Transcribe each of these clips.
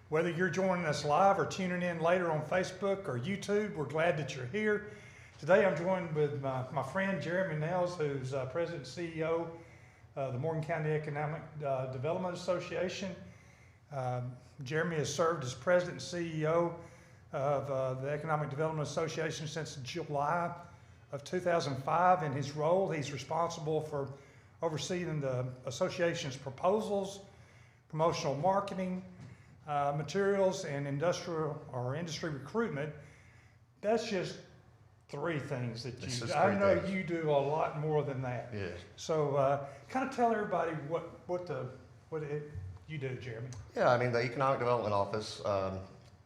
Whether you're joining us live or tuning in later on Facebook or YouTube, we're glad that you're here. Today I'm joined with my friend Jeremy Nels, who's President and CEO of the Morgan County Economic Development Association. Jeremy has served as President and CEO of the Economic Development Association since July of 2005. In his role, he's responsible for overseeing the association's proposals, promotional marketing, materials, and industry recruitment. That's just three things that you do. I know you do a lot more than that. Yes. So kind of tell everybody what you do, Jeremy. Yeah, I mean, the Economic Development Office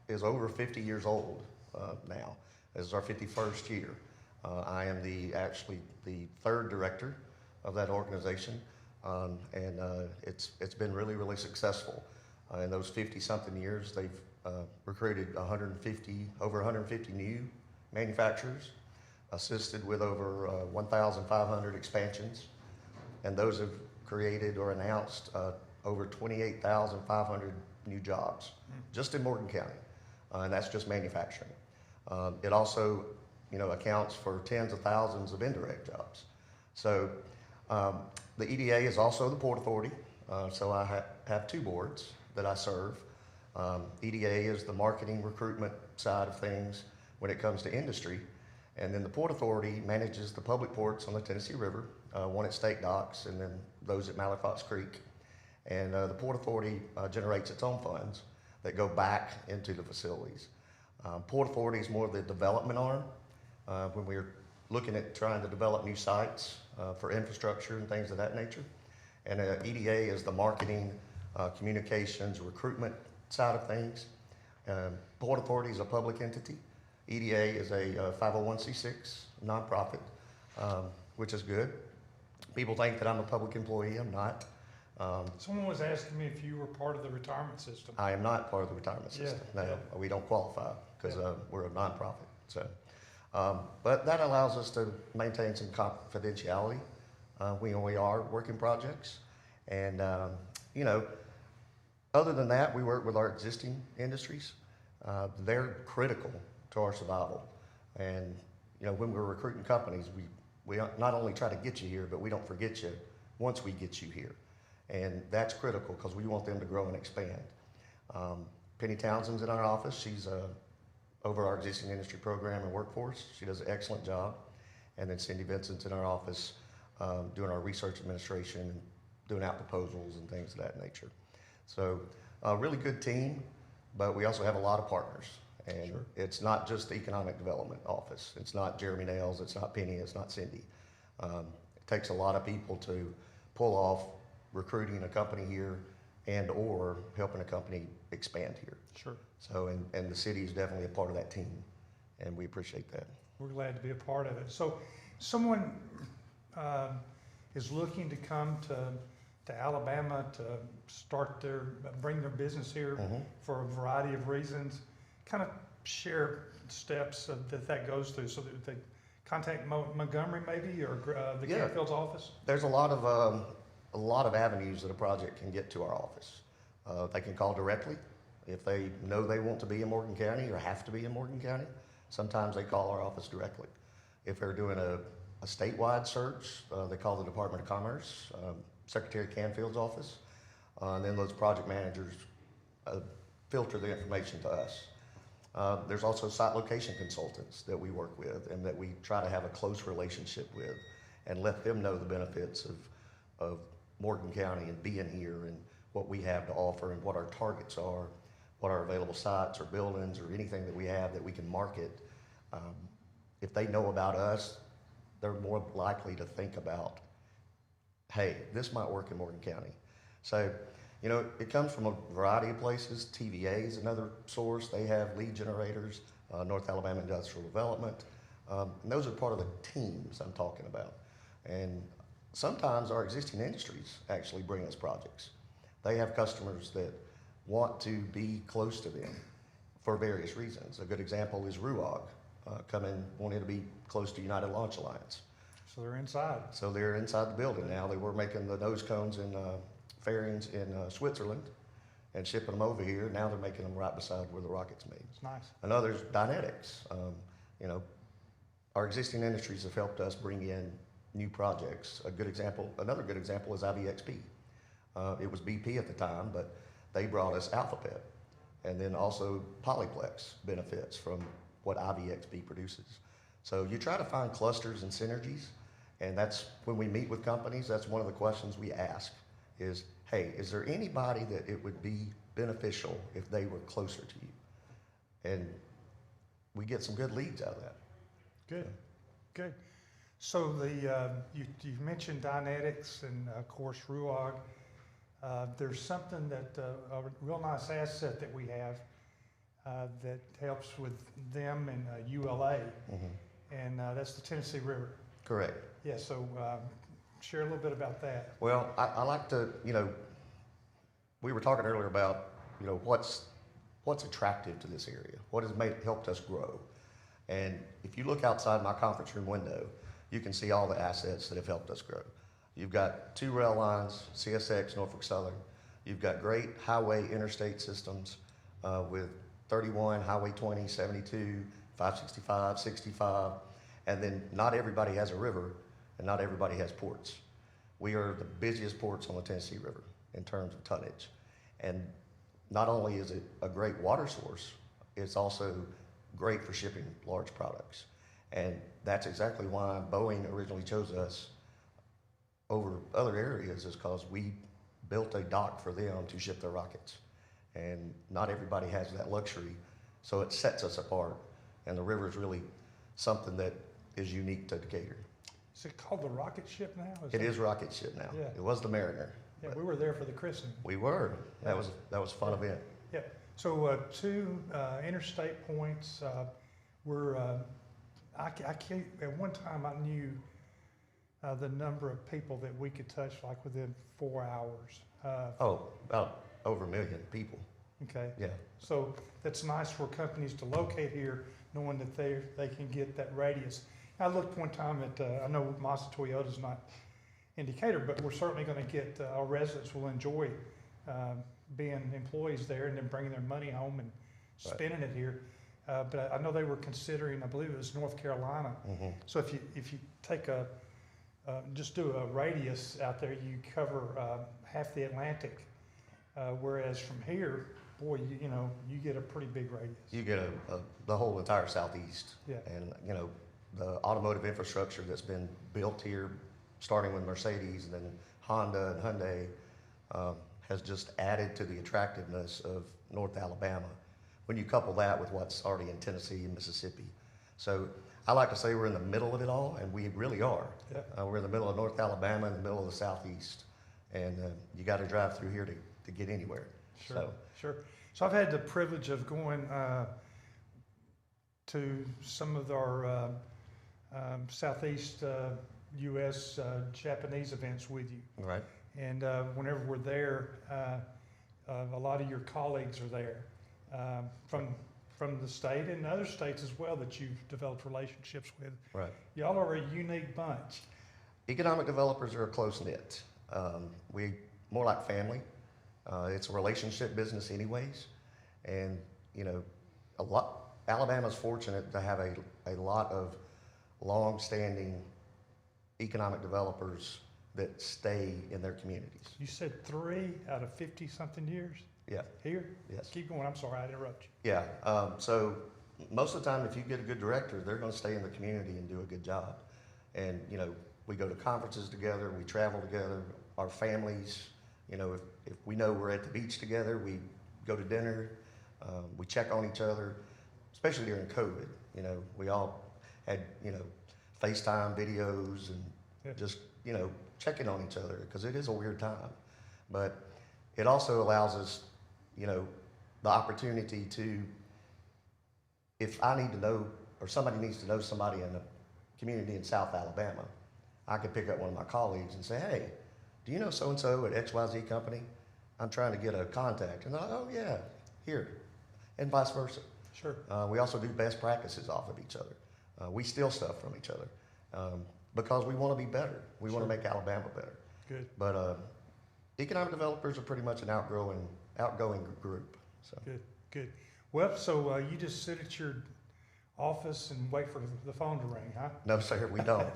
is over 50 years old now. This is our 51st year. I am actually the third director of that organization, and it's been really, really successful. In those 50-something years, they've recruited over 150 new manufacturers, assisted with over 1,500 expansions, and those have created or announced over 28,500 new jobs just in Morgan County, and that's just manufacturing. It also, accounts for tens of thousands of indirect jobs. So the EDA is also the Port Authority, so I have two boards that I serve. EDA is the marketing recruitment side of things when it comes to industry, and then the Port Authority manages the public ports on the Tennessee River, one at State Docks and then those at Malafox Creek. And the Port Authority generates its own funds that go back into the facilities. Port Authority is more of the development arm when we're looking at trying to develop new sites for infrastructure and things of that nature. And EDA is the marketing, communications, recruitment side of things. Port Authority is a public entity. EDA is a 501c6 nonprofit, which is good. People think that I'm a public employee. I'm not. Someone was asking me if you were part of the retirement system. I am not part of the retirement system. Yeah, No, we don't qualify because we're a nonprofit. So, but that allows us to maintain some confidentiality when we are working projects. And, other than that, we work with our existing industries. They're critical to our survival. And, when we're recruiting companies, we not only try to get you here, but we don't forget you once we get you here. And that's critical because we want them to grow and expand. Penny Townsend's in our office. She's over our existing industry program and workforce. She does an excellent job. And then Cindy Vincent's in our office doing our research administration and doing out proposals and things of that nature. So a really good team, but we also have a lot of partners. And sure. It's not just the Economic Development Office. It's not Jeremy Nels, it's not Penny, it's not Cindy. It takes a lot of people to pull off recruiting a company here and or helping a company expand here. Sure. So, and the city is definitely a part of that team, and we appreciate that. We're glad to be a part of it. So someone is looking to come to Alabama to bring their business here for a variety of reasons. Kind of share steps that goes through so that they contact Montgomery maybe or the Canfield's office? There's a lot of avenues that a project can get to our office. They can call directly if they know they want to be in Morgan County or have to be in Morgan County. Sometimes they call our office directly. If they're doing a statewide search, they call the Department of Commerce, Secretary Canfield's office, and then those project managers filter the information to us. There's also site location consultants that we work with and that we try to have a close relationship with and let them know the benefits of Morgan County and being here and what we have to offer and what our targets are, what our available sites or buildings or anything that we have that we can market. If they know about us, they're more likely to think about, hey, this might work in Morgan County. So, it comes from a variety of places. TVA is another source. They have lead generators, North Alabama Industrial Development. And those are part of the teams I'm talking about. And sometimes our existing industries actually bring us projects. They have customers that want to be close to them for various reasons. A good example is RUAG, wanting to be close to United Launch Alliance. So they're inside. So they're inside the building now. They were making the nose cones in fairings in Switzerland, and shipping them over here. Now they're making them right beside where the rocket's made. It's nice. Another's Dynetics. You know, our existing industries have helped us bring in new projects. Another good example is IVXP. It was BP at the time, but they brought us Alphabet. And then also Polyplex benefits from what IVXP produces. So you try to find clusters and synergies, and that's when we meet with companies, that's one of the questions we ask is, hey, is there anybody that it would be beneficial if they were closer to you? And we get some good leads out of that. Good, good. So you mentioned Dynetics and of course RUAG. There's something that a real nice asset that we have that helps with them and ULA, and that's the Tennessee River. Correct. Yeah. So share a little bit about that. Well, I like to, we were talking earlier about, what's attractive to this area, what has helped us grow. And if you look outside my conference room window, you can see all the assets that have helped us grow. You've got 2 rail lines, CSX, Norfolk Southern. You've got great highway interstate systems with 31, Highway 20, 72, 565, 65. And then not everybody has a river and not everybody has ports. We are the busiest ports on the Tennessee River in terms of tonnage. And not only is it a great water source, it's also great for shipping large products. And that's exactly why Boeing originally chose us over other areas, is because we built a dock for them to ship their rockets. And not everybody has that luxury, so it sets us apart. And the river is really something that is unique to Decatur. Is it called the rocket ship now? It is rocket ship now. Yeah. It was the Mariner. Yeah, we were there for the christening. We were. That was a fun event. Yeah. So 2 interstate points. I can't. At one time, I knew the number of people that we could touch, like within 4 hours. About over 1 million people. Okay. Yeah. So that's nice for companies to locate here, knowing that they can get that radius. I looked one time at, I know Mazda Toyota's not in Decatur, but we're certainly going to get, our residents will enjoy being employees there and then bringing their money home and spending it here. But I know they were considering, I believe it was North Carolina. So if you take just do a radius out there, you cover half the Atlantic. Whereas from here, boy, you get a pretty big radius. You get the whole entire Southeast. Yeah. And, the automotive infrastructure that's been built here, starting with Mercedes and then Honda and Hyundai, has just added to the attractiveness of North Alabama when you couple that with what's already in Tennessee and Mississippi. So I like to say we're in the middle of it all, and we really are. Yeah. We're in the middle of North Alabama, in the middle of the Southeast, and you got to drive through here to get anywhere. Sure, sure. So I've had the privilege of going to some of our Southeast U.S. Japanese events with you. Right. And whenever we're there, a lot of your colleagues are there from the state and other states as well that you've developed relationships with. Right. Y'all are a unique bunch. Economic developers are a close-knit. We more like family. It's a relationship business anyways. And, Alabama's fortunate to have a lot of long-standing economic developers that stay in their communities. You said 3 out of 50-something years? Yeah. Here? Yes. Keep going. I'm sorry, I interrupt you. Yeah. So most of the time, if you get a good director, they're going to stay in the community and do a good job. And, we go to conferences together, we travel together, our families, if we know we're at the beach together, we go to dinner, we check on each other, especially during COVID. We all had, FaceTime videos and just, checking on each other because it is a weird time. But it also allows us, the opportunity to, if I need to know, or somebody needs to know somebody in a community in South Alabama, I could pick up one of my colleagues and say, hey, do you know so-and-so at XYZ company? I'm trying to get a contact. And oh yeah, here, and vice versa. Sure. We also do best practices off of each other. We steal stuff from each other because we want to be better. We want to make Alabama better. Good. But economic developers are pretty much an outgrowing outgoing group. So Good, good. Well, so you just sit at your office and wait for the phone to ring, huh? no, sir, we don't.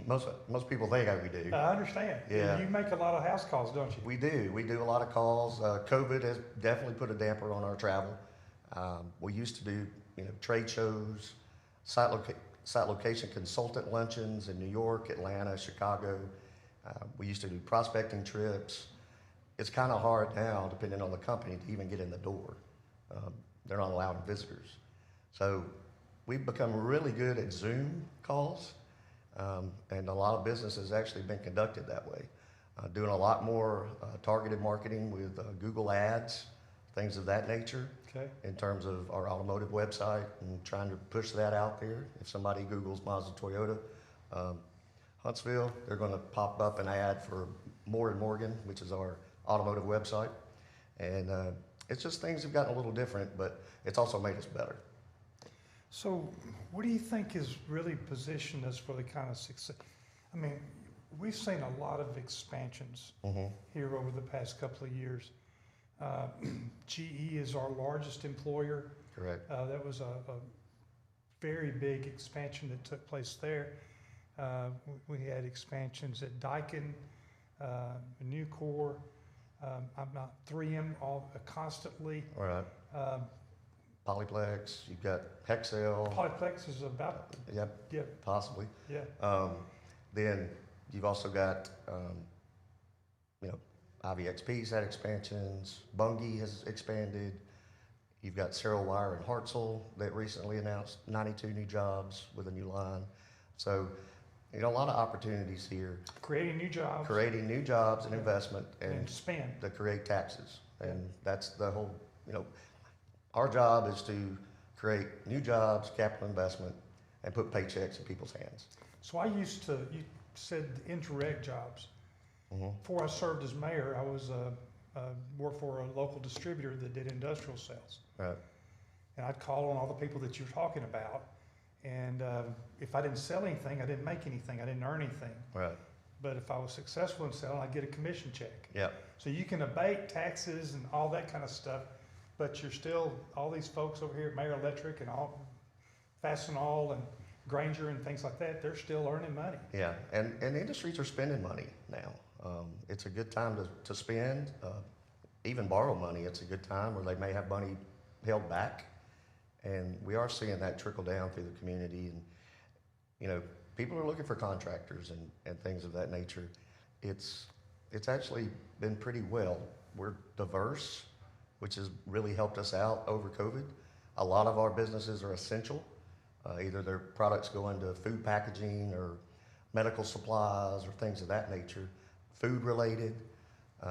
Most people think we do. I understand. Yeah. You make a lot of house calls, don't you? We do. We do a lot of calls. COVID has definitely put a damper on our travel. We used to do, trade shows, site location consultant luncheons in New York, Atlanta, Chicago. We used to do prospecting trips. It's kind of hard now, depending on the company, to even get in the door. They're not allowing visitors. So we've become really good at Zoom calls, and a lot of business has actually been conducted that way. Doing a lot more targeted marketing with Google Ads, things of that nature. Okay. In terms of our automotive website and trying to push that out there. If somebody Googles Mazda Toyota Huntsville, they're going to pop up an ad for Moore & Morgan, which is our automotive website. And it's just things have gotten a little different, but it's also made us better. So what do you think has really positioned us for the kind of success? I mean, we've seen a lot of expansions here over the past couple of years. GE is our largest employer. Correct. That was a very big expansion that took place there. We had expansions at Daikin, Nucor, 3M, all constantly. All right. Polyplex, you've got Hexcel. Polyplex is about, Yep, yeah, possibly. yeah. Then you've also got, IVXP's had expansions. Bunge has expanded. You've got Cyril Wire and Hartzell that recently announced 92 new jobs with a new line. So, a lot of opportunities here. Creating new jobs. Creating new jobs and investment And spend. to create taxes. And that's the whole, our job is to create new jobs, capital investment, and put paychecks in people's hands. So you said indirect jobs. Before I served as mayor, I was worked for a local distributor that did industrial sales. Right. And I'd call on all the people that you're talking about. And if I didn't sell anything, I didn't make anything. I didn't earn anything. Right. But if I was successful in selling, I'd get a commission check. Yep. So you can abate taxes and all that kind of stuff, but you're still, all these folks over here at Mayor Electric and all, Fastenal and Granger and things like that, they're still earning money. Yeah, and industries are spending money now. It's a good time to spend, even borrow money. It's a good time where they may have money held back. And we are seeing that trickle down through the community. And, people are looking for contractors and things of that nature. It's actually been pretty well. We're diverse, which has really helped us out over COVID. A lot of our businesses are essential. Either their products go into food packaging or medical supplies or things of that nature, food related.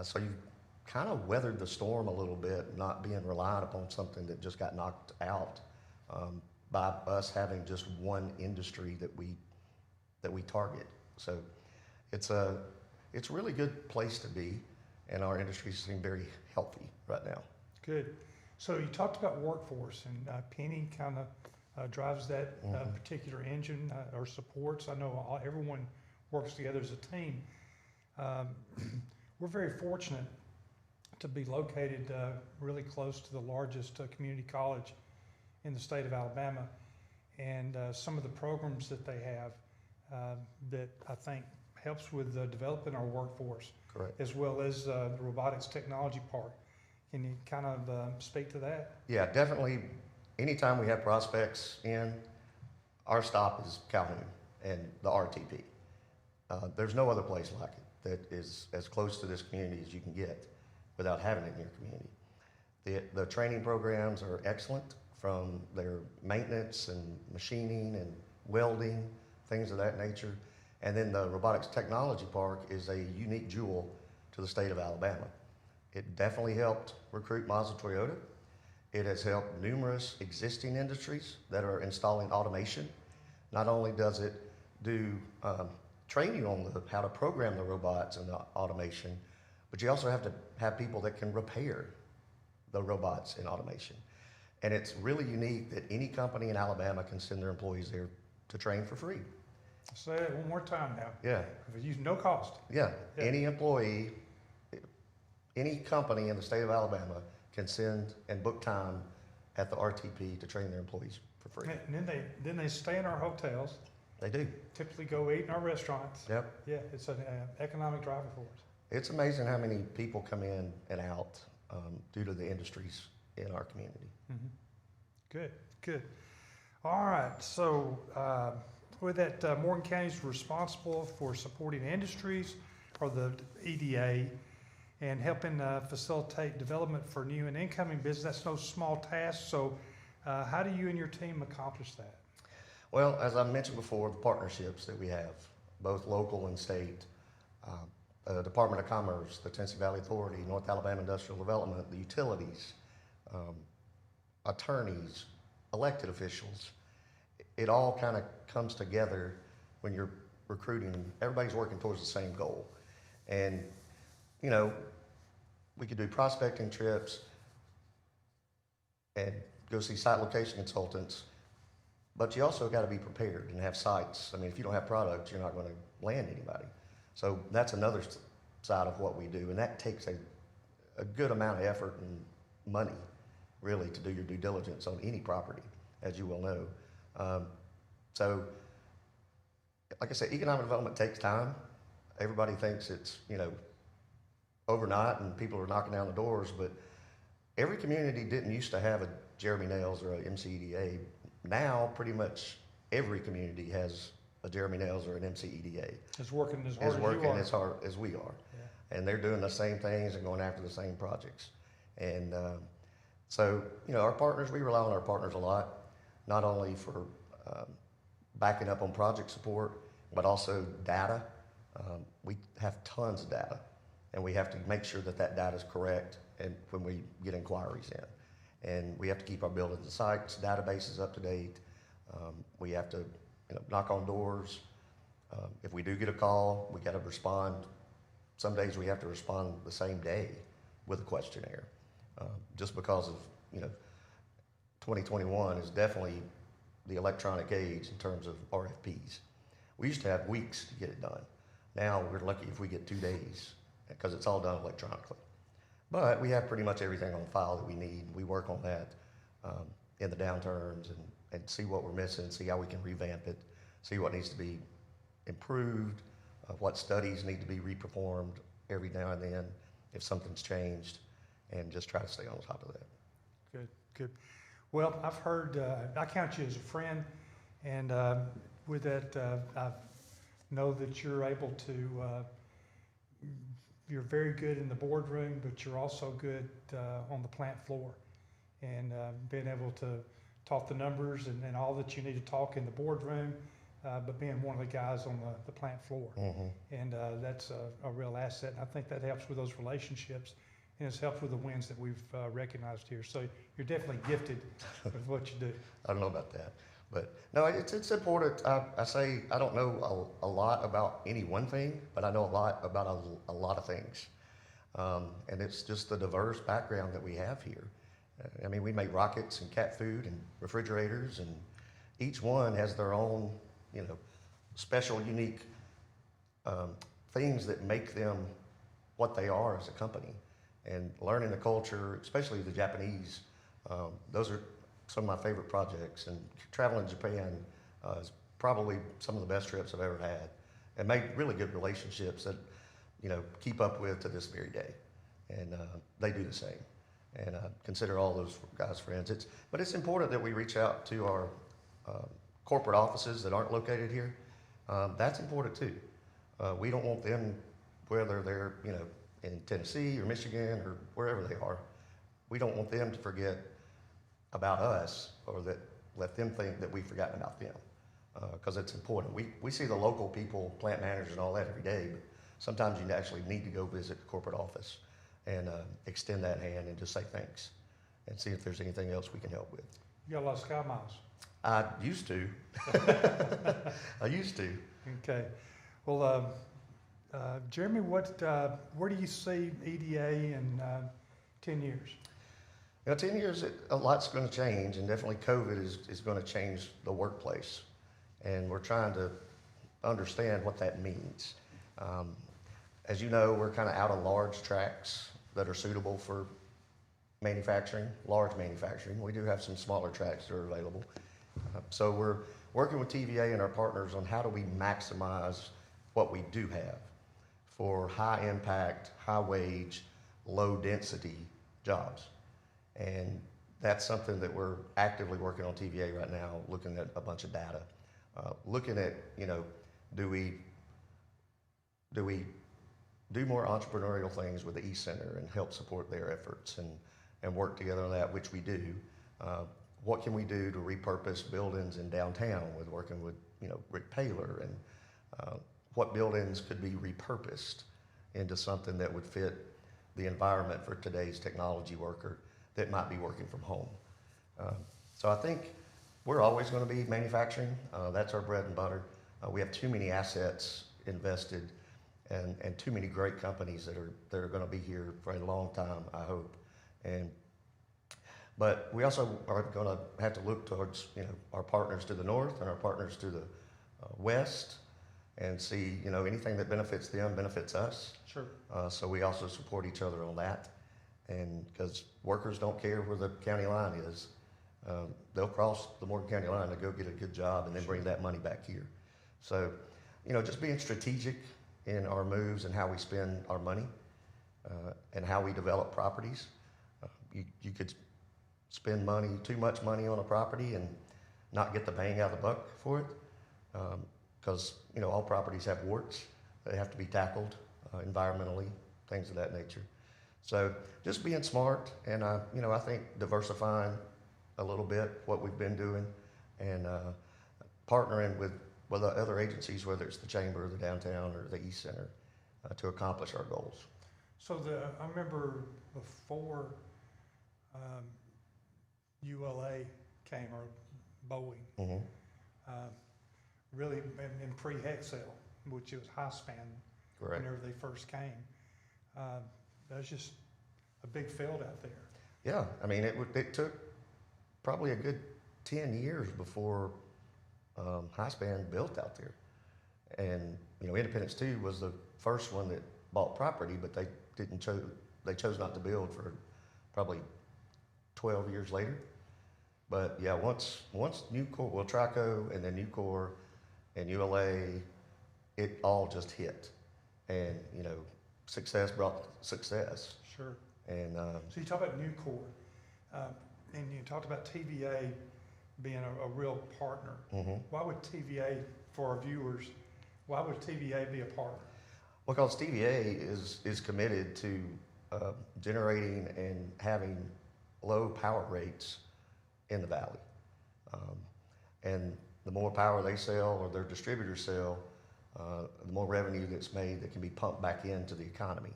So you've kind of weathered the storm a little bit, not being reliant upon something that just got knocked out by us having just one industry that we target. So it's a really good place to be, and our industry seems very healthy right now. Good. So you talked about workforce, and Penny kind of drives that particular engine or supports. I know everyone works together as a team. We're very fortunate to be located really close to the largest community college in the state of Alabama, and some of the programs that they have that I think helps with developing our workforce. Correct. As well as the robotics technology park. Can you kind of speak to that? Yeah, definitely. Anytime we have prospects in, our stop is Calhoun and the RTP. There's no other place like it that is as close to this community as you can get without having it in your community. The training programs are excellent, from their maintenance and machining and welding, things of that nature. And then the Robotics Technology Park is a unique jewel to the state of Alabama. It definitely helped recruit Mazda Toyota. It has helped numerous existing industries that are installing automation. Not only does it do training on how to program the robots and the automation, but you also have to have people that can repair the robots and automation. And it's really unique that any company in Alabama can send their employees there to train for free. Say it one more time now. Yeah. No cost. Yeah, Yeah. any employee, any company in the state of Alabama can send and book time at the RTP to train their employees for free. And then they stay in our hotels, They do. typically go eat in our restaurants. Yep. Yeah, it's an economic driver for us. It's amazing how many people come in and out due to the industries in our community. Mm-hmm. Good, good. All right, so with that, Morgan County is responsible for supporting industries or the EDA and helping facilitate development for new and incoming business. That's no small task. So how do you and your team accomplish that? Well, as I mentioned before, the partnerships that we have, both local and state, Department of Commerce, the Tennessee Valley Authority, North Alabama Industrial Development, the utilities, attorneys, elected officials, it all kind of comes together when you're recruiting. Everybody's working towards the same goal. And, you know, we could do prospecting trips and go see site location consultants, but you also got to be prepared and have sites. I mean, if you don't have products, you're not going to land anybody. So that's another side of what we do, and that takes a good amount of effort and money, really, to do your due diligence on any property, as you well know. So, like I said, economic development takes time. Everybody thinks it's, you know, overnight and people are knocking down the doors, but every community didn't used to have a Jeremy Nails or a MCEDA. Now, pretty much every community has a Jeremy Nails or an MCEDA. It's working as hard Is as working you are. as hard as we are. Yeah. And they're doing the same things and going after the same projects. And so, you know, our partners, we rely on our partners a lot, not only for backing up on project support, but also data. We have tons of data, and we have to make sure that that data is correct and when we get inquiries in. And we have to keep our buildings and sites, databases up to date. We have to, you know, knock on doors. If we do get a call, we got to respond. Some days we have to respond the same day with a questionnaire, just because of, you know, 2021 is definitely the electronic age in terms of RFPs. We used to have weeks to get it done. Now we're lucky if we get 2 days because it's all done electronically. But we have pretty much everything on file that we need. We work on that in the downturns and see what we're missing, see how we can revamp it, see what needs to be improved, what studies need to be reperformed every now and then if something's changed, and just try to stay on top of that. Good, good. Well, I've heard, I count you as a friend, and with that, I know that you're able to, you're very good in the boardroom, but you're also good on the plant floor. And being able to talk the numbers and all that you need to talk in the boardroom, but being one of the guys on the plant floor. Mm-hmm. And that's a real asset. And I think that helps with those relationships, and it's helped with the wins that we've recognized here. So you're definitely gifted with what you do. I don't know about that, but no, it's important. I say I don't know a lot about any one thing, but I know a lot about a lot of things, and it's just the diverse background that we have here. I mean, we make rockets and cat food and refrigerators, and each one has their own, you know, special, unique things that make them what they are as a company. And learning the culture, especially the Japanese, those are some of my favorite projects. And traveling to Japan is probably some of the best trips I've ever had, and made really good relationships that, you know, keep up with to this very day. And they do the same. And consider all those guys friends. But it's important that we reach out to our corporate offices that aren't located here. That's important too. We don't want them, whether they're, you know, in Tennessee or Michigan or wherever they are, we don't want them to forget about us, or that let them think that we've forgotten about them, because it's important. We see the local people, plant managers and all that every day, but sometimes you actually need to go visit the corporate office and extend that hand and just say thanks and see if there's anything else we can help with. You got a lot of Sky Miles. I used to. I used to. Okay. Well, Jeremy, where do you see EDA in 10 years? You know, 10 years, a lot's going to change, and definitely COVID is going to change the workplace. And we're trying to understand what that means. As you know, we're kind of out of large tracts that are suitable for manufacturing, large manufacturing. We do have some smaller tracks that are available. So we're working with TVA and our partners on how do we maximize what we do have for high impact, high wage, low density jobs. And that's something that we're actively working on TVA right now, looking at a bunch of data, looking at, do we do more entrepreneurial things with the East Center and help support their efforts and work together on that, which we do. What can we do to repurpose buildings in downtown with working with, Rick Paler, and what buildings could be repurposed into something that would fit the environment for today's technology worker that might be working from home. So I think we're always going to be manufacturing. That's our bread and butter. We have too many assets invested and too many great companies that are going to be here for a long time, I hope. But we also are going to have to look towards our partners to the north and our partners to the west, and see anything that benefits them benefits us. Sure. So we also support each other on that, and because workers don't care where the county line is, they'll cross the Morgan County line to go get a good job and then bring that money back here. So just being strategic in our moves and how we spend our money and how we develop properties. You could spend too much money on a property and not get the bang out of the buck for it, because all properties have warts. They have to be tackled environmentally, things of that nature. So just being smart, and I think diversifying a little bit what we've been doing, and partnering with other agencies, whether it's the chamber or the downtown or the East Center, to accomplish our goals. So I remember before ULA came, or Boeing, Mm-hmm. really in pre-Hexcel, which was high-span, Correct. whenever they first came. That was just a big field out there. Yeah, I mean, it took probably a good 10 years before high-span built out there. And, Independence 2 was the first one that bought property, but they chose not to build for probably 12 years later. But yeah, once Nucor, Trico, and then Nucor and ULA, it all just hit. And, success brought success. Sure. And So you talk about Nucor, and you talked about TVA being a real partner. mm-hmm. Why would TVA, for our viewers, why would TVA be a partner? Because TVA is committed to generating and having low power rates in the valley. And the more power they sell or their distributors sell, the more revenue that's made that can be pumped back into the economy.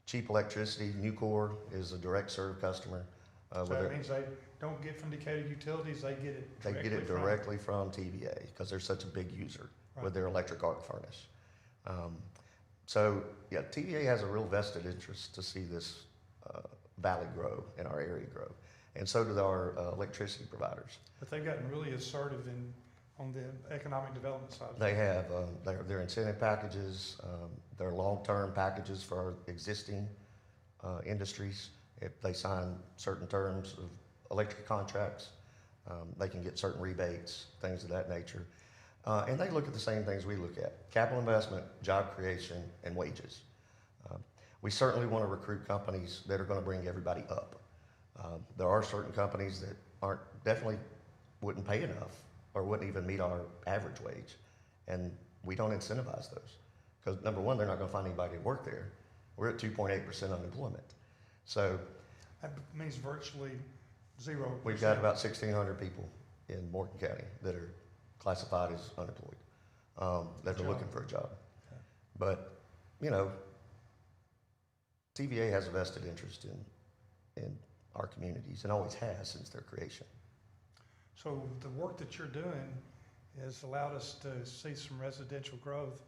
Cheap electricity, Nucor is a direct serve customer. So that means they don't get from Decatur Utilities, they get it directly from TVA because they're such a big user with their electric arc furnace. So yeah, TVA has a real vested interest to see this valley grow and our area grow, and so do our electricity providers. But they've gotten really assertive on the economic development side. They have their incentive packages, their long-term packages for our existing industries. If they sign certain terms of electric contracts, they can get certain rebates, things of that nature. And they look at the same things we look at: capital investment, job creation, and wages. We certainly want to recruit companies that are going to bring everybody up. There are certain companies that definitely wouldn't pay enough or wouldn't even meet our average wage, and we don't incentivize those because, number one, they're not going to find anybody to work there. We're at 2.8% unemployment. So that means virtually 0%. We've got about 1,600 people in Morgan County that are classified as unemployed, that are looking for a job. Okay. But, TVA has a vested interest in our communities and always has since their creation. So the work that you're doing has allowed us to see some residential growth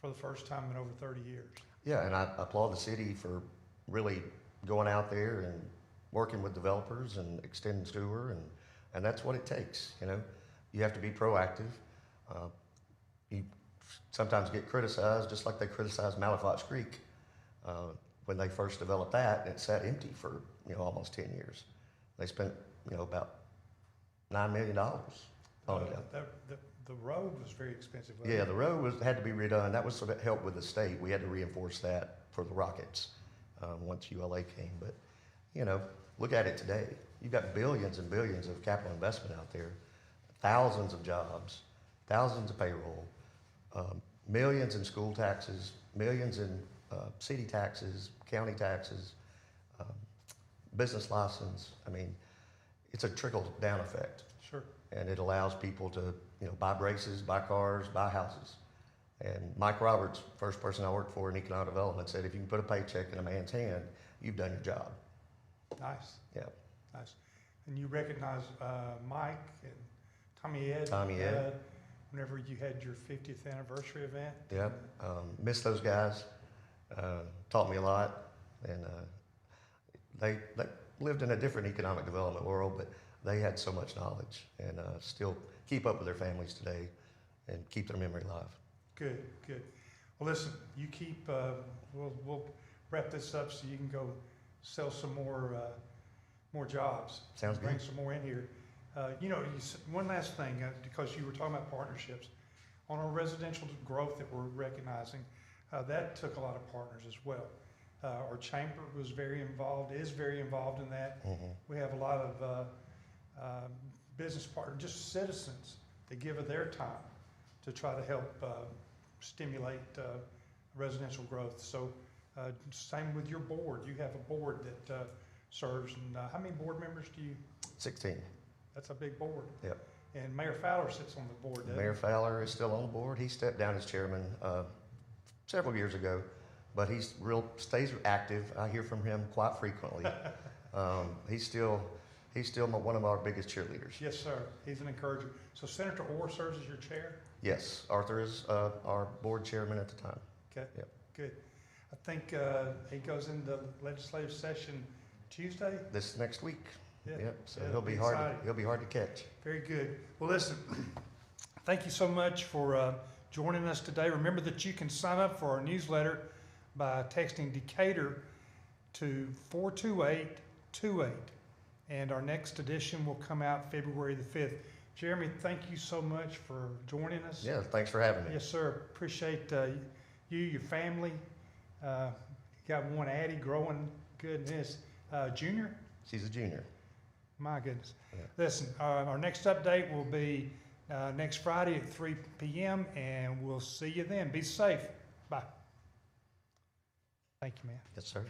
for the first time in over 30 years. Yeah, and I applaud the city for really going out there and working with developers and extending sewer, and that's what it takes. You have to be proactive. You sometimes get criticized, just like they criticize Malafox Creek. when they first developed that, it sat empty for, almost 10 years. They spent, about $9 million on it. The road was very expensive. wasn't Yeah, it? the road had to be redone. That was sort of help with the state. We had to reinforce that for the Rockets once ULA came. But, look at it today. You've got billions and billions of capital investment out there, thousands of jobs, thousands of payroll, millions in school taxes, millions in city taxes, county taxes, business license. I mean, it's a trickle-down effect. Sure. And it allows people to, buy braces, buy cars, buy houses. And Mike Roberts, first person I worked for in economic development, said, if you can put a paycheck in a man's hand, you've done your job. Nice. Yeah. Nice. And you recognize Mike and Tommy Ed? Tommy Ed. Whenever you had your 50th anniversary event? Yeah. Miss those guys. Taught me a lot. And they lived in a different economic development world, but they had so much knowledge and still keep up with their families today and keep their memory alive. Good, good. Well, listen, you keep, we'll wrap this up so you can go sell some more jobs. Sounds Bring good. some more in here. One last thing, because you were talking about partnerships. On our residential growth that we're recognizing, that took a lot of partners as well. Our chamber was very involved, is very involved in that. Mm-hmm. We have a lot of business partners, just citizens that give of their time to try to help stimulate residential growth. So same with your board. You have a board that serves. And how many board members do you? 16. That's a big board. Yep. And Mayor Fowler sits on the board, doesn't he? Mayor Fowler is still on the board. He stepped down as chairman several years ago, but stays active. I hear from him quite frequently. He's still one of our biggest cheerleaders. Yes, sir. He's an encourager. So Senator Orr serves as your chair? Yes, Arthur is our board chairman at the time. Okay, Yep. good. I think he goes into legislative session Tuesday? This next week. Yeah. Yep. So Yeah, he'll be hard to catch. Very good. Well, listen, thank you so much for joining us today. Remember that you can sign up for our newsletter by texting Decatur to 42828. And our next edition will come out February the 5th. Jeremy, thank you so much for joining us. Yeah, thanks for having me. Yes, sir. Appreciate you, your family. You got one Addie growing goodness. Junior? She's a junior. My goodness. Yeah. Listen, our next update will be next Friday at 3 p.m. and we'll see you then. Be safe. Bye. Thank you, man. Yes, sir.